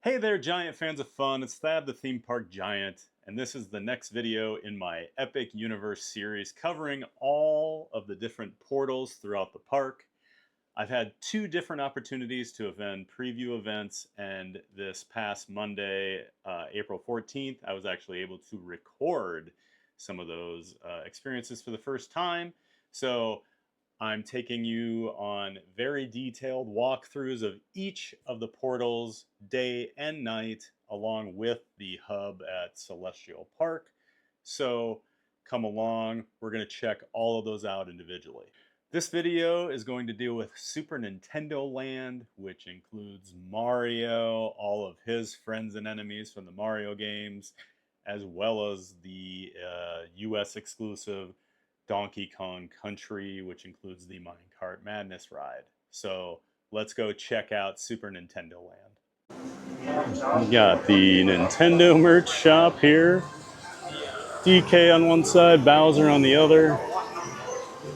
Hey there, giant fans of fun. It's Thad, the theme park giant, and this is the next video in my Epic Universe series covering all of the different portals throughout the park. I've had two different opportunities to attend preview events, and this past Monday, April 14th, I was actually able to record some of those experiences for the first time. So I'm taking you on very detailed walkthroughs of each of the portals, day and night, along with the hub at Celestial Park. So come along, we're going to check all of those out individually. This video is going to deal with Super Nintendo Land, which includes Mario, all of his friends and enemies from the Mario games, as well as the US exclusive Donkey Kong Country, which includes the Minecart Madness ride. So let's go check out Super Nintendo Land. We got the Nintendo merch shop here. DK on one side, Bowser on the other.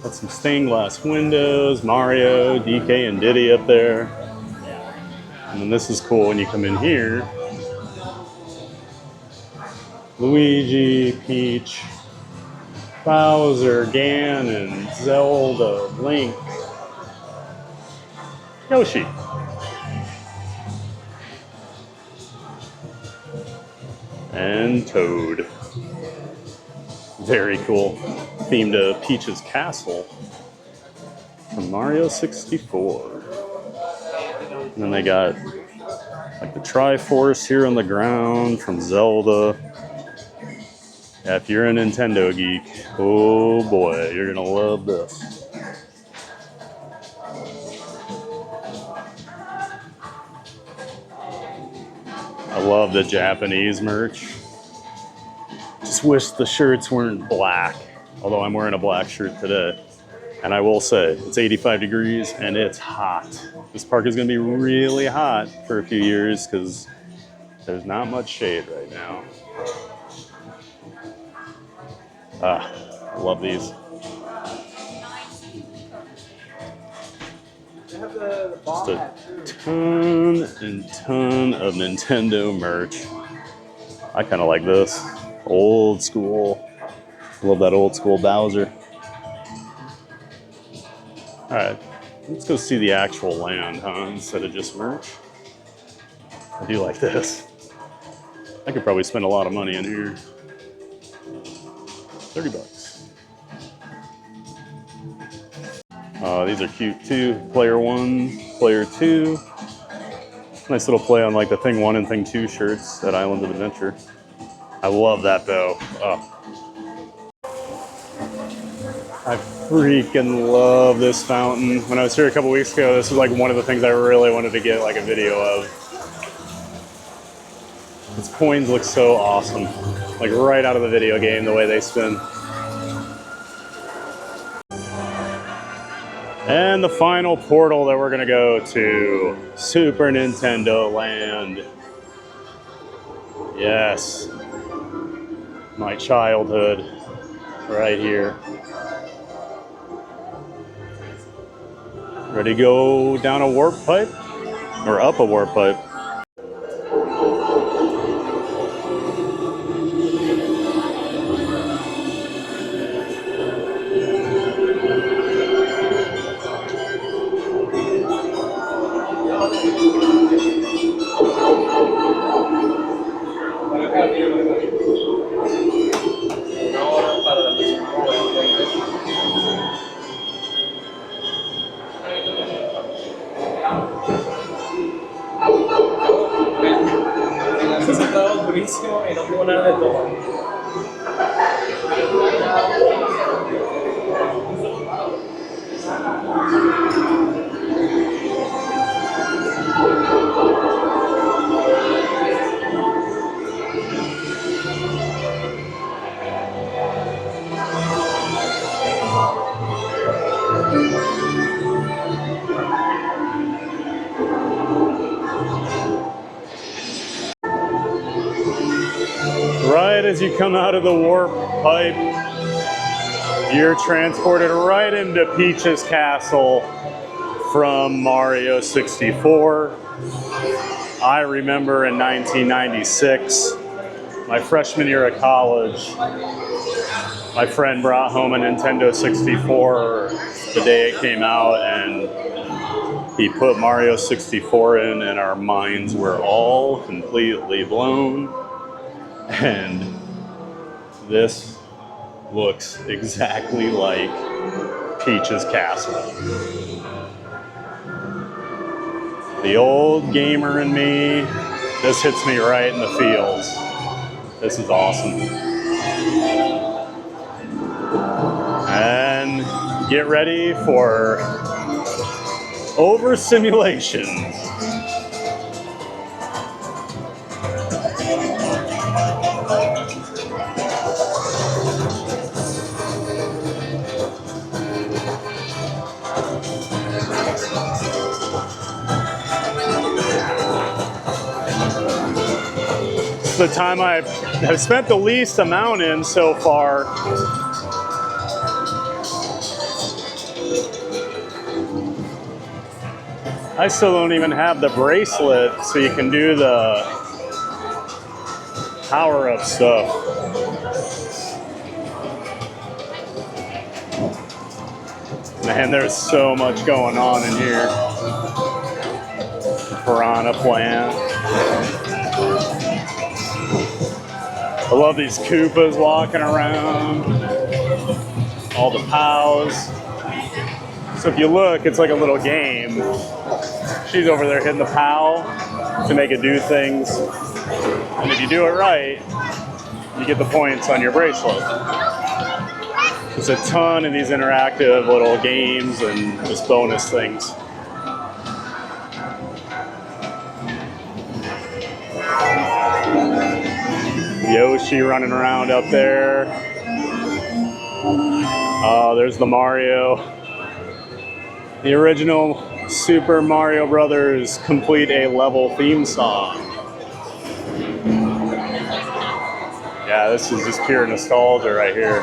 Got some stained glass windows, Mario, DK, and Diddy up there. And then this is cool when you come in here. Luigi, Peach, Bowser, Ganon, Zelda, Link, Yoshi. And Toad. Very cool. Themed to Peach's Castle from Mario 64. And then they got like the Triforce here on the ground from Zelda. Yeah, if you're a Nintendo geek, oh boy, you're gonna love this. I love the Japanese merch. Just wish the shirts weren't black, although I'm wearing a black shirt today. And I will say, it's 85 degrees and it's hot. This park is gonna be really hot for a few years because there's not much shade right now. I love these. Just a ton and ton of Nintendo merch. I kind of like this. Old school. Love that old school Bowser. Alright, let's go see the actual land, huh? Instead of just merch. I do like this. I could probably spend a lot of money in here. 30 bucks. These are cute too. Player 1, Player 2. Nice little play on like the Thing 1 and Thing 2 shirts at Islands of Adventure. I love that though. I freaking love this fountain. When I was here a couple weeks ago, this was like one of the things I really wanted to get like a video of. These coins look so awesome. Like right out of the video game, the way they spin. And the final portal that we're gonna go to, Super Nintendo Land. Yes, my childhood, right here. Ready to go down a warp pipe? Or up a warp pipe? Y no tengo nada de todo. Right as you come out of the warp pipe, you're transported right into Peach's Castle from Mario 64. I remember in 1996, my freshman year of college, my friend brought home a Nintendo 64 the day it came out, and he put Mario 64 in, and our minds were all completely blown. And this looks exactly like Peach's castle. The old gamer in me, this hits me right in the feels. This is awesome. And get ready for over simulation. It's the time I have spent the least amount in so far. I still don't even have the bracelet, so you can do the power-up stuff. Man, there's so much going on in here. Piranha plant. I love these Koopas walking around. All the POWs. So if you look, it's like a little game. She's over there hitting the POW to make it do things. And if you do it right, you get the points on your bracelet. There's a ton of these interactive little games and just bonus things. Yoshi running around up there. Oh, there's the Mario. The original Super Mario Brothers Complete a Level theme song. Yeah, this is just pure nostalgia right here.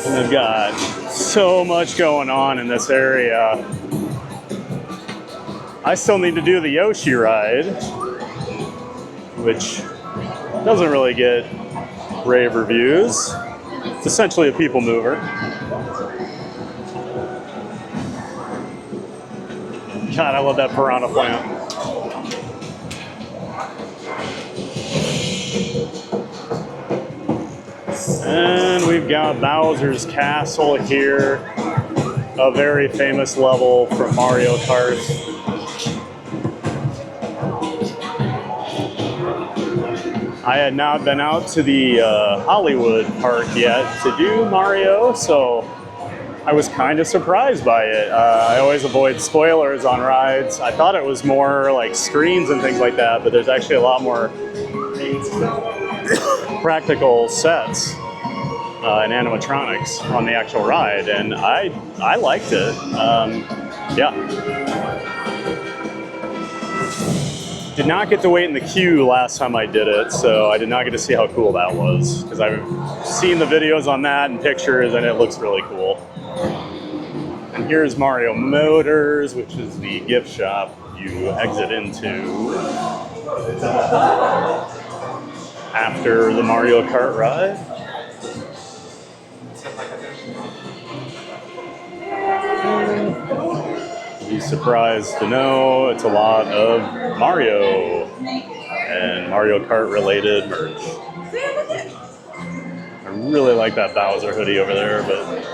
And they've got so much going on in this area. I still need to do the Yoshi ride, which doesn't really get rave reviews. It's essentially a people mover. God, I love that piranha plant. And we've got Bowser's Castle here, a very famous level from Mario Kart. I had not been out to the Hollywood park yet to do Mario, so I was kind of surprised by it. I always avoid spoilers on rides. I thought it was more like screens and things like that, but there's actually a lot more practical sets and animatronics on the actual ride, and I liked it. Yeah. Did not get to wait in the queue last time I did it, so I did not get to see how cool that was, because I've seen the videos on that and pictures, and it looks really cool. And here's Mario Motors, which is the gift shop you exit into after the Mario Kart ride. Be surprised to know it's a lot of Mario and Mario Kart related merch. I really like that Bowser hoodie over there, but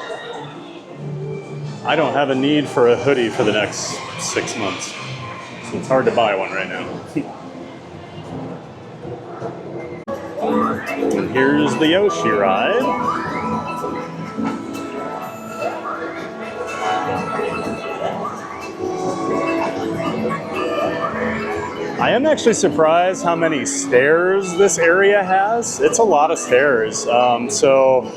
I don't have a need for a hoodie for the next 6 months, so it's hard to buy one right now. And here's the Yoshi ride. I am actually surprised how many stairs this area has. It's a lot of stairs. So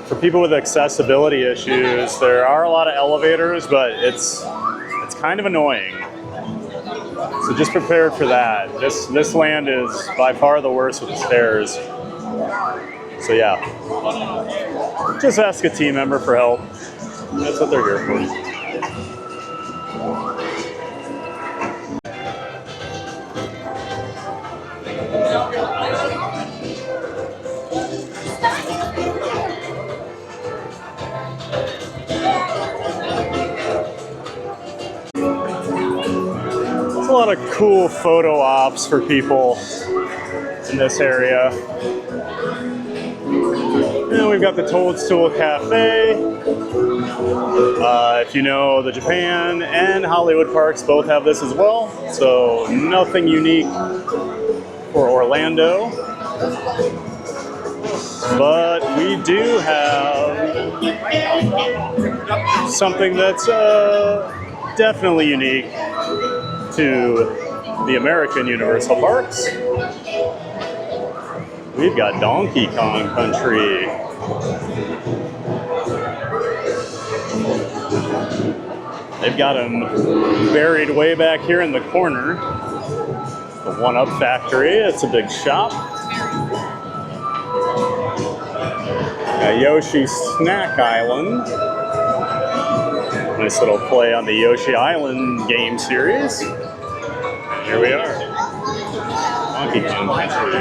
For people with accessibility issues, there are a lot of elevators, but it's kind of annoying. So just prepared for that. This land is by far the worst with the stairs. So yeah, just ask a team member for help. That's what they're here for. There's a lot of cool photo ops for people in this area. And we've got the Toadstool Cafe. If you know, the Japan and Hollywood parks both have this as well. So nothing unique for Orlando. But we do have something that's definitely unique to the American Universal Parks. We've got Donkey Kong Country. They've got him buried way back here in the corner. The One-Up Factory, it's a big shop. Yoshi Snack Island. Nice little play on the Yoshi Island game series. And here we are. Donkey Kong Country.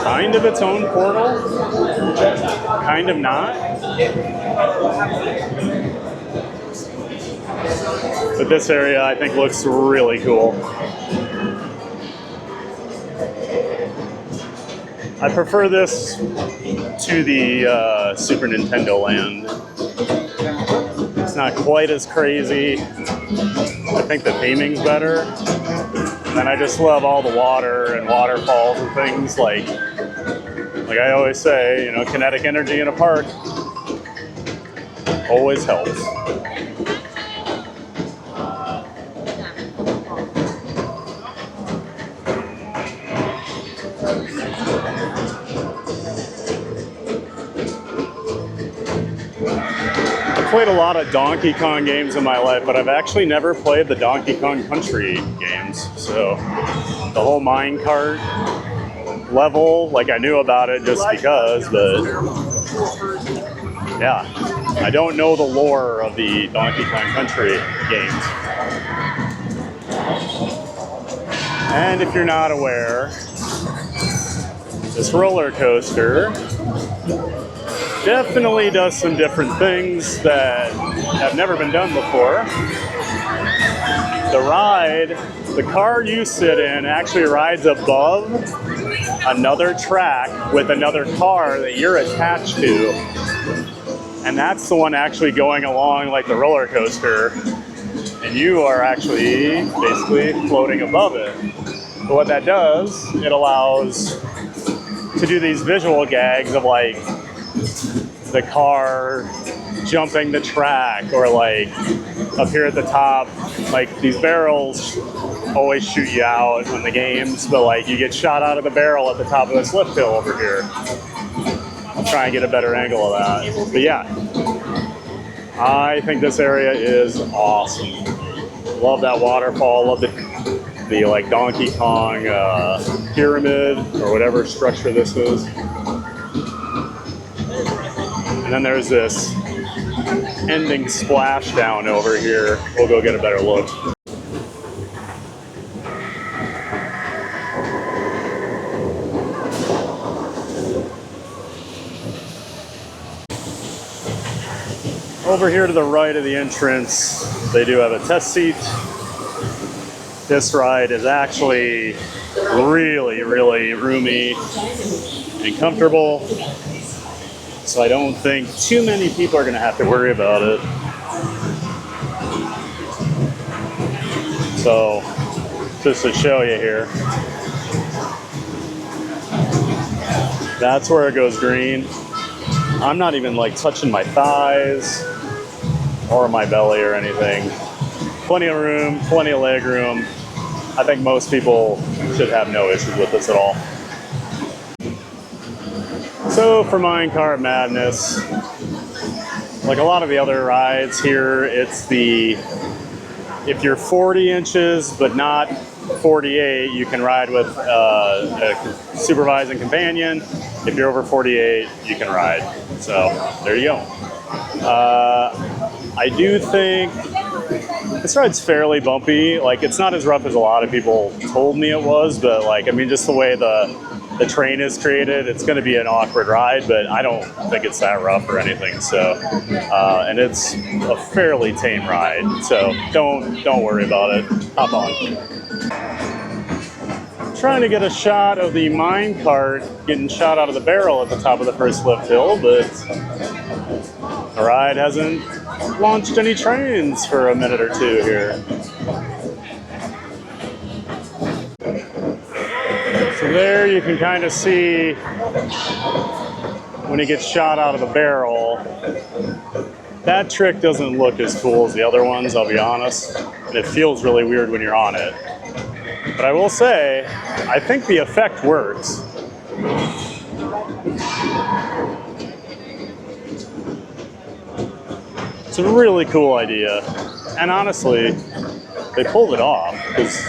Kind of its own portal, kind of not. But this area I think looks really cool. I prefer this to the Super Nintendo land. It's not quite as crazy. I think the theming's better. And I just love all the water and waterfalls and things. Like I always say, you know, kinetic energy in a park always helps. I've played a lot of Donkey Kong games in my life, but I've actually never played the Donkey Kong Country games. So the whole minecart level, like I knew about it just because, but yeah, I don't know the lore of the Donkey Kong Country games. And if you're not aware, this roller coaster definitely does some different things that have never been done before. The ride, the car you sit in actually rides above another track with another car that you're attached to. And that's the one actually going along like the roller coaster. And you are actually basically floating above it. But what that does, it allows to do these visual gags of like the car jumping the track, or like up here at the top, like these barrels always shoot you out in the games, but like you get shot out of the barrel at the top of this lift hill over here. I'll try and get a better angle of that. But yeah, I think this area is awesome. Love that waterfall, love the like Donkey Kong pyramid or whatever structure this is. And then there's this ending splashdown over here. We'll go get a better look. Over here to the right of the entrance, they do have a test seat. This ride is actually really, really roomy and comfortable. So I don't think too many people are going to have to worry about it. So just to show you here, that's where it goes green. I'm not even like touching my thighs or my belly or anything. Plenty of room, plenty of leg room. I think most people should have no issues with this at all. So for Minecart Madness, like a lot of the other rides here, it's the, if you're 40 inches but not 48, you can ride with a supervising companion. If you're over 48, you can ride. So there you go. I do think this ride's fairly bumpy. Like, it's not as rough as a lot of people told me it was, but like, I mean, just the way the train is created, it's going to be an awkward ride, but I don't think it's that rough or anything. So, and it's a fairly tame ride, so don't worry about it. Hop on. Trying to get a shot of the minecart getting shot out of the barrel at the top of the first lift hill, but the ride hasn't launched any trains for a minute or two here. So there you can kind of see when it gets shot out of the barrel. That trick doesn't look as cool as the other ones, I'll be honest. And it feels really weird when you're on it. But I will say, I think the effect works. It's a really cool idea. And honestly, they pulled it off, because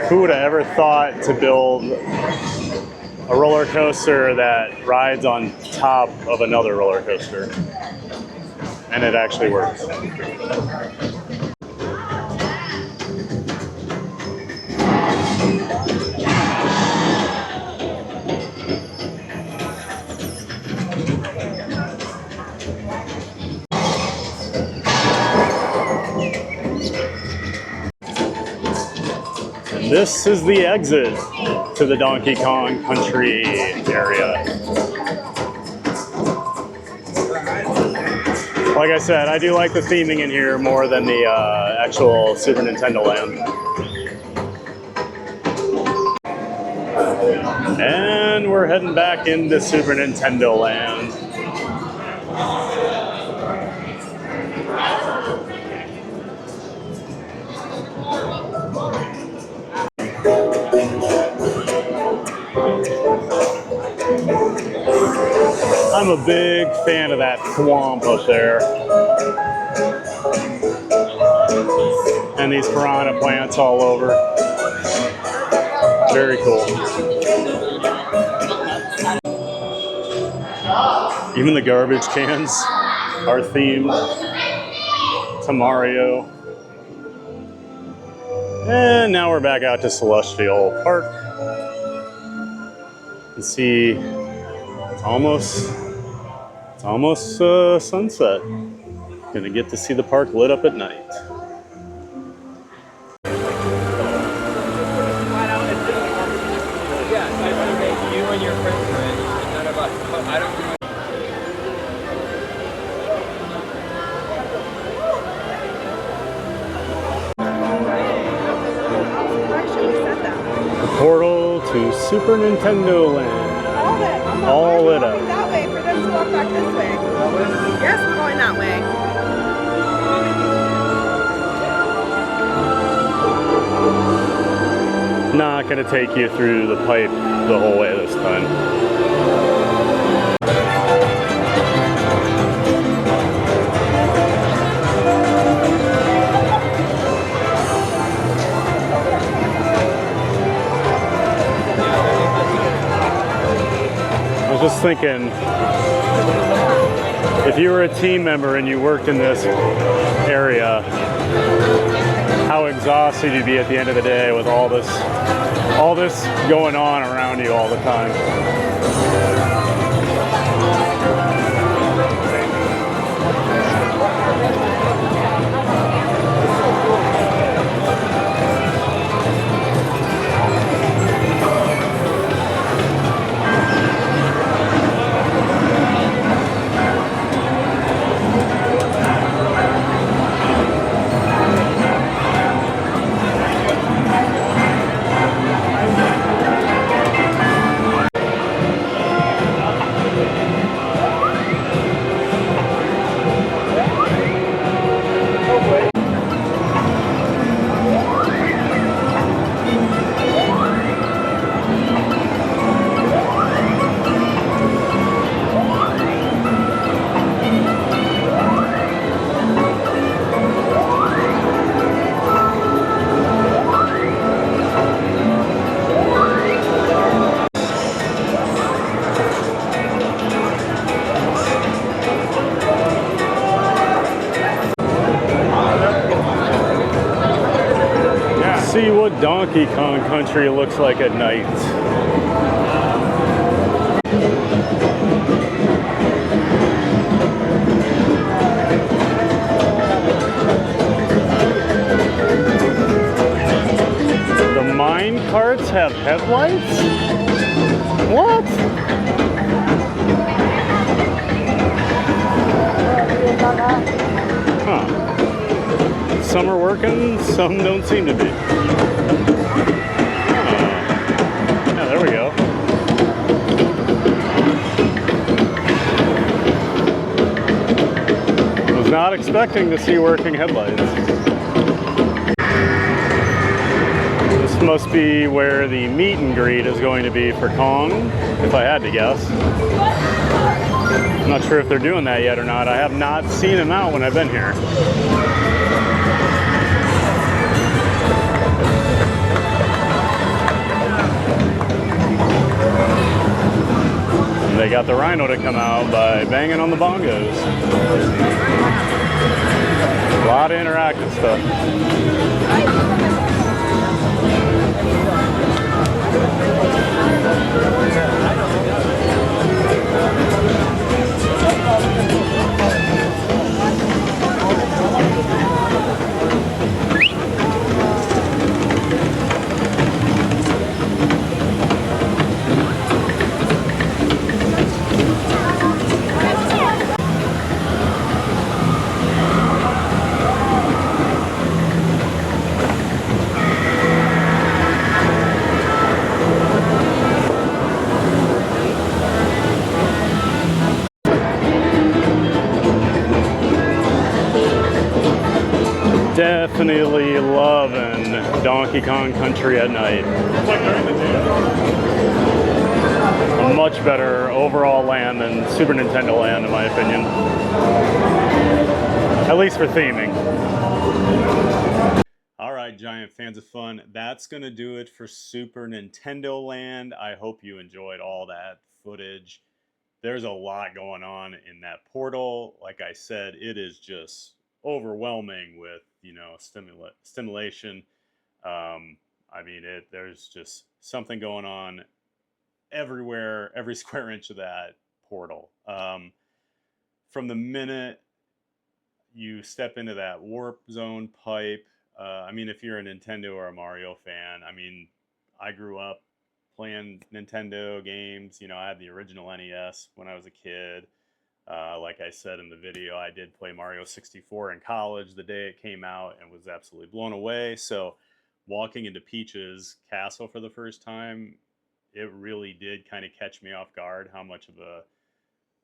who would have ever thought to build a roller coaster that rides on top of another roller coaster? And it actually works. This is the exit to the Donkey Kong Country area. Like I said, I do like the theming in here more than the actual Super Nintendo Land. And we're heading back into Super Nintendo Land. I'm a big fan of that swamp up there. And these piranha plants all over. Very cool. Even the garbage cans are themed to Mario. And now we're back out to Celestial Park. You see, it's almost sunset. Gonna get to see the park lit up at night. You and your friends are in, none of us. But I don't. Portal to Super Nintendo Land. All lit up. That way for them to walk back this way. Yes, we're going that way. Not gonna take you through the pipe the whole way this time. Just thinking, if you were a team member and you worked in this area, how exhausted you'd be at the end of the day with all this going on around you all the time. Donkey Kong Country looks like at night. The mine carts have headlights? What? Huh. Some are working, some don't seem to be. Yeah, there we go. Was not expecting to see working headlights. This must be where the meet and greet is going to be for Kong, if I had to guess. I'm not sure if they're doing that yet or not. I have not seen him out when I've been here. And they got the rhino to come out by banging on the bongos. A lot of interactive stuff. Definitely loving Donkey Kong Country at night. A much better overall land than Super Nintendo Land, in my opinion. At least for theming. All right, giant fans of fun, that's going to do it for Super Nintendo Land. I hope you enjoyed all that footage. There's a lot going on in that portal. Like I said, it is just overwhelming with, you know, stimulation. I mean, there's just something going on everywhere, every square inch of that portal. From the minute you step into that warp zone pipe, I mean, if you're a Nintendo or a Mario fan, I mean, I grew up playing Nintendo games. You know, I had the original NES when I was a kid. Like I said in the video, I did play Mario 64 in college the day it came out and was absolutely blown away. So walking into Peach's castle for the first time, it really did kind of catch me off guard how much of a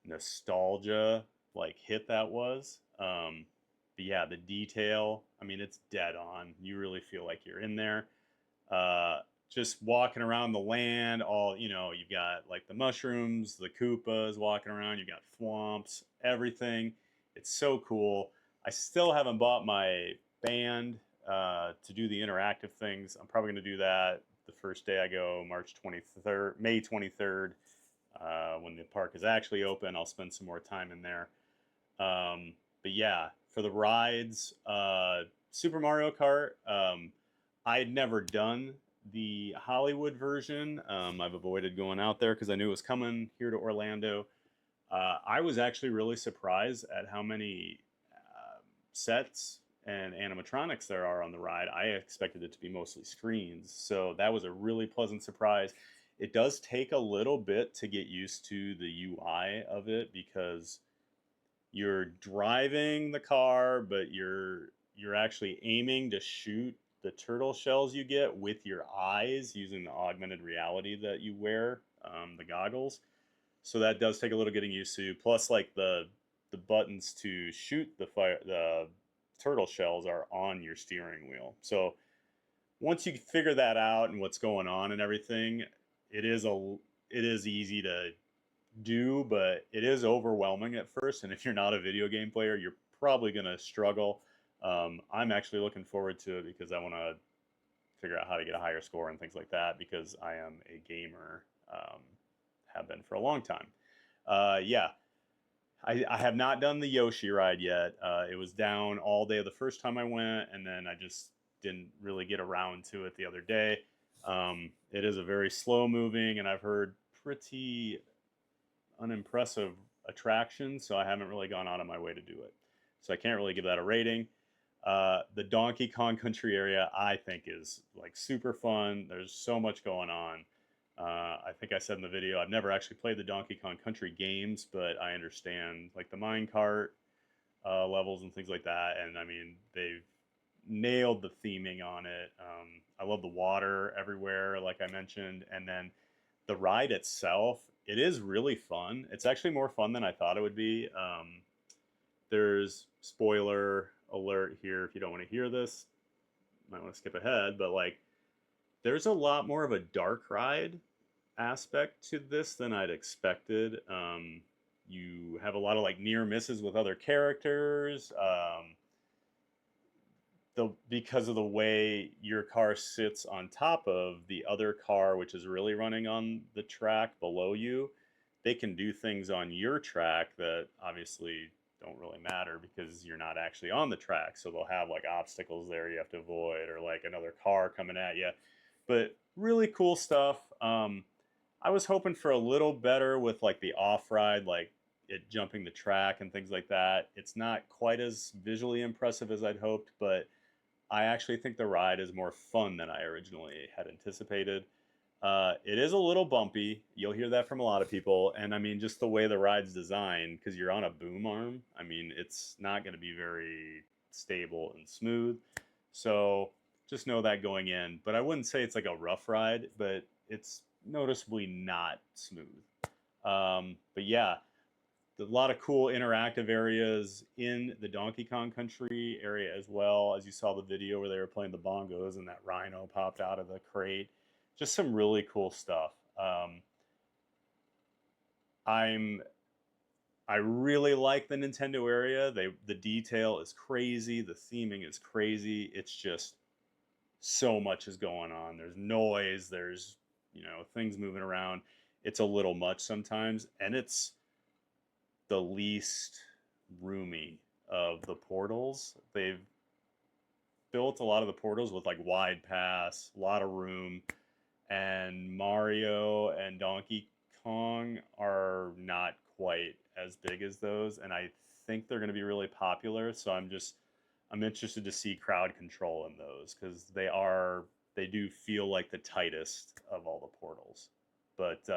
nostalgia like hit that was. But yeah, the detail, I mean, it's dead on. You really feel like you're in there. Just walking around the land, all, you know, you've got like the mushrooms, the Koopas walking around, you've got thwomps, everything. It's so cool. I still haven't bought my band to do the interactive things. I'm probably going to do that the first day I go, May 23rd, when the park is actually open. I'll spend some more time in there. But yeah, for the rides, Super Mario Kart, I had never done the Hollywood version. I've avoided going out there because I knew it was coming here to Orlando. I was actually really surprised at how many sets and animatronics there are on the ride. I expected it to be mostly screens, so that was a really pleasant surprise. It does take a little bit to get used to the UI of it because you're driving the car, but you're actually aiming to shoot the turtle shells you get with your eyes using the augmented reality that you wear, the goggles. So that does take a little getting used to. Plus, like the buttons to shoot the turtle shells are on your steering wheel. So once you figure that out and what's going on and everything, it is easy to do, but it is overwhelming at first. And if you're not a video game player, you're probably going to struggle. I'm actually looking forward to it because I want to figure out how to get a higher score and things like that because I am a gamer, have been for a long time. Yeah, I have not done the Yoshi ride yet. It was down all day the first time I went, and then I just didn't really get around to it the other day. It is a very slow moving, and I've heard pretty unimpressive attraction, so I haven't really gone out of my way to do it. So I can't really give that a rating. The Donkey Kong Country area I think is like super fun. There's so much going on. I think I said in the video I've never actually played the Donkey Kong Country games, but I understand like the minecart levels and things like that. And I mean they've nailed the theming on it. I love the water everywhere, like I mentioned, and then the ride itself, it is really fun. It's actually more fun than I thought it would be. There's spoiler alert here if you don't want to hear this. Might want to skip ahead, but like there's a lot more of a dark ride aspect to this than I'd expected. You have a lot of like near misses with other characters. Because of the way your car sits on top of the other car, which is really running on the track below you, they can do things on your track that obviously don't really matter because you're not actually on the track. So they'll have like obstacles there you have to avoid, or like another car coming at you. But really cool stuff. I was hoping for a little better with like the off ride, like it jumping the track and things like that. It's not quite as visually impressive as I'd hoped, but I actually think the ride is more fun than I originally had anticipated. It is a little bumpy. You'll hear that from a lot of people. And I mean, just the way the ride's designed, because you're on a boom arm, I mean, it's not going to be very stable and smooth. So just know that going in. But I wouldn't say it's like a rough ride, but it's noticeably not smooth. But yeah, a lot of cool interactive areas in the Donkey Kong Country area as well. As you saw the video where they were playing the bongos and that rhino popped out of the crate. Just some really cool stuff. I really like the Nintendo area. The detail is crazy. The theming is crazy. It's just so much is going on. There's noise. There's things moving around. It's a little much sometimes, and it's the least roomy of the portals. They've built a lot of the portals with like wide paths, a lot of room, and Mario and Donkey Kong are not quite as big as those, and I think they're going to be really popular. So I'm interested to see crowd control in those because they do feel like the tightest of all the portals. But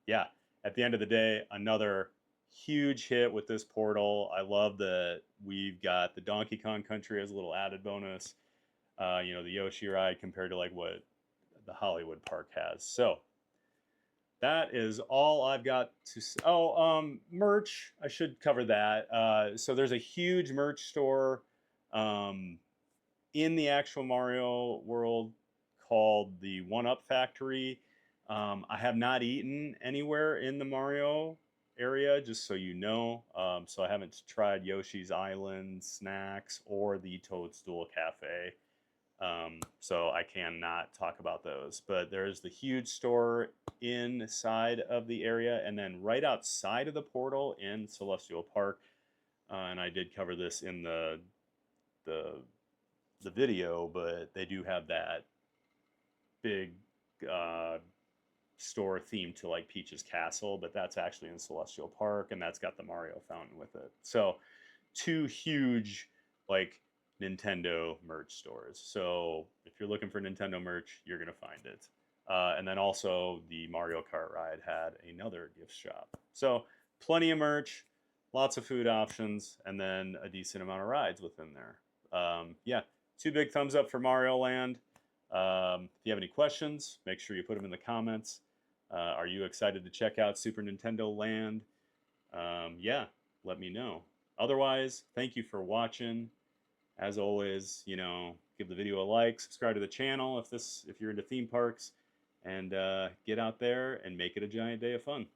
yeah, at the end of the day, another huge hit with this portal. I love that we've got the Donkey Kong Country as a little added bonus. The Yoshi ride compared to like what the Hollywood Park has. So that is all I've got to. Merch. I should cover that. So there's a huge merch store in the actual Mario world called the One Up Factory. I have not eaten anywhere in the Mario area, just so you know. So I haven't tried Yoshi's Island snacks or the Toadstool Cafe. So I cannot talk about those. But there's the huge store inside of the area, and then right outside of the portal in Celestial Park. And I did cover this in the video, but they do have that big store themed to like Peach's Castle, but that's actually in Celestial Park, and that's got the Mario fountain with it. So two huge like Nintendo merch stores. So if you're looking for Nintendo merch, you're gonna find it. And then also the Mario Kart ride had another gift shop. So plenty of merch, lots of food options, and then a decent amount of rides within there. Yeah, 2 big thumbs up for Mario Land. If you have any questions, make sure you put them in the comments. Are you excited to check out Super Nintendo Land? Yeah, let me know. Otherwise, thank you for watching. As always, give the video a like, subscribe to the channel if you're into theme parks, and get out there and make it a giant day of fun.